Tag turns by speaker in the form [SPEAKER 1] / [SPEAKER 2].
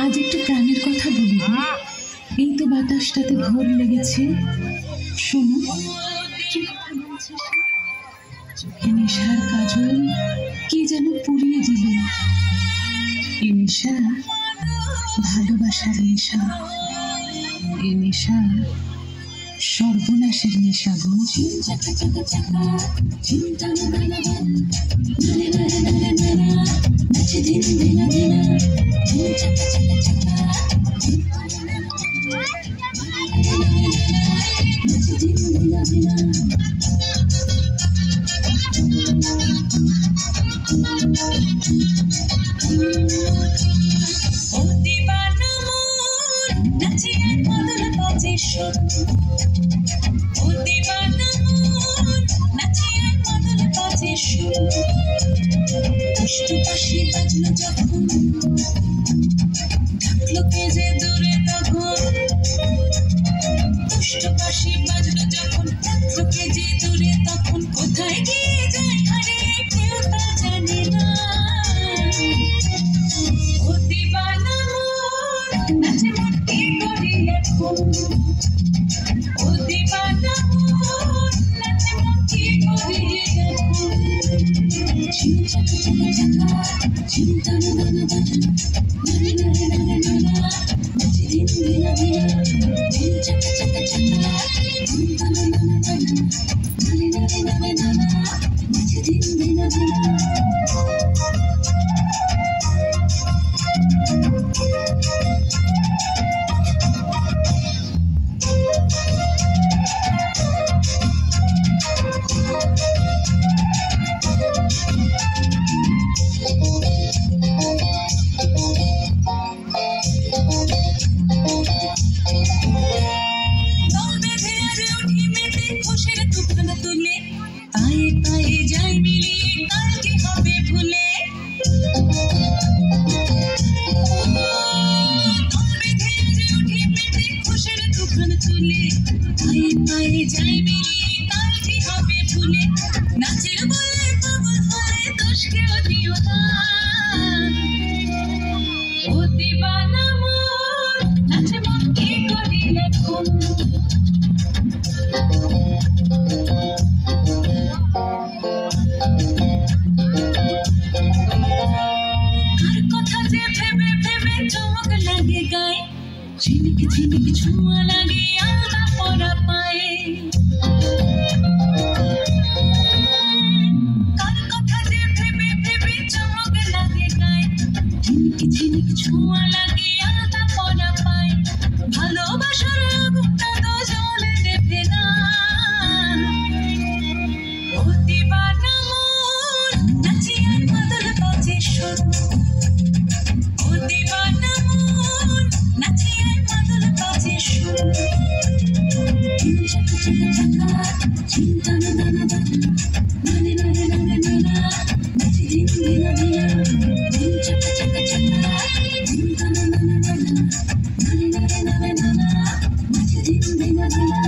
[SPEAKER 1] আজ একটু প্রাণের কথা বলি। এই তো বাতাসটাতে ভোর লেগেছে, শোনো কি কথা বলছে সে। চোখে নেশার কাজল কি যেন পুড়িয়ে দিল। এ নেশা ভালোবাসার নেশা, এ নেশা সর্বনাশের নেশা গো।
[SPEAKER 2] কোথায় গিয়ে যায় হারে কেউ তা জানে না। ও দিবানা মন নাচে মন কি করি এখন। ও দিবানা মন নাচে মন কি করি এখন। চিন্তা চিন্তা নাচে দিন দিনা দিনা চাকা চাকা চাকা নাচে দিন দিনা দিনা। পায়ে পায়ে যাই মিলিয়ে কালকে হবে ভুলে। খুশির তুফান তুলে পায়ে পায়ে যাই মিলিয়ে কালকে হবে ভুলে। নাচের বলে পাগল হয়ে দোষ কেউ দিও না। ও দিবানা মন নাচে মন কি করি এখন। ঝিনিকি ঝিনিকি ছোঁয়া লাগে আলতা পরা পায়ে। কার কথা যে ভেবে ভেবে চমক লাগে গায়ে। ঝিনিকি ঝিনিকি ছোঁয়া লাগে আলতা পরা পায়ে। ভালোবাসার আগুনটা তো জ্বলে নেভে না। ও দিবানা মন নাচি আর মাদল বাজে সুর। ও দিবানা মন নাচি আর মাদল বাজে সুর। চাকা চাকা চাকা চিন্তা না না না নানে নানে নানে নানা নাচি দিন দিনা দিনা। চাকা চাকা চাকা চিন্তা না না না নানে নানে নানে নানা নাচি দিন দিনা দিনা।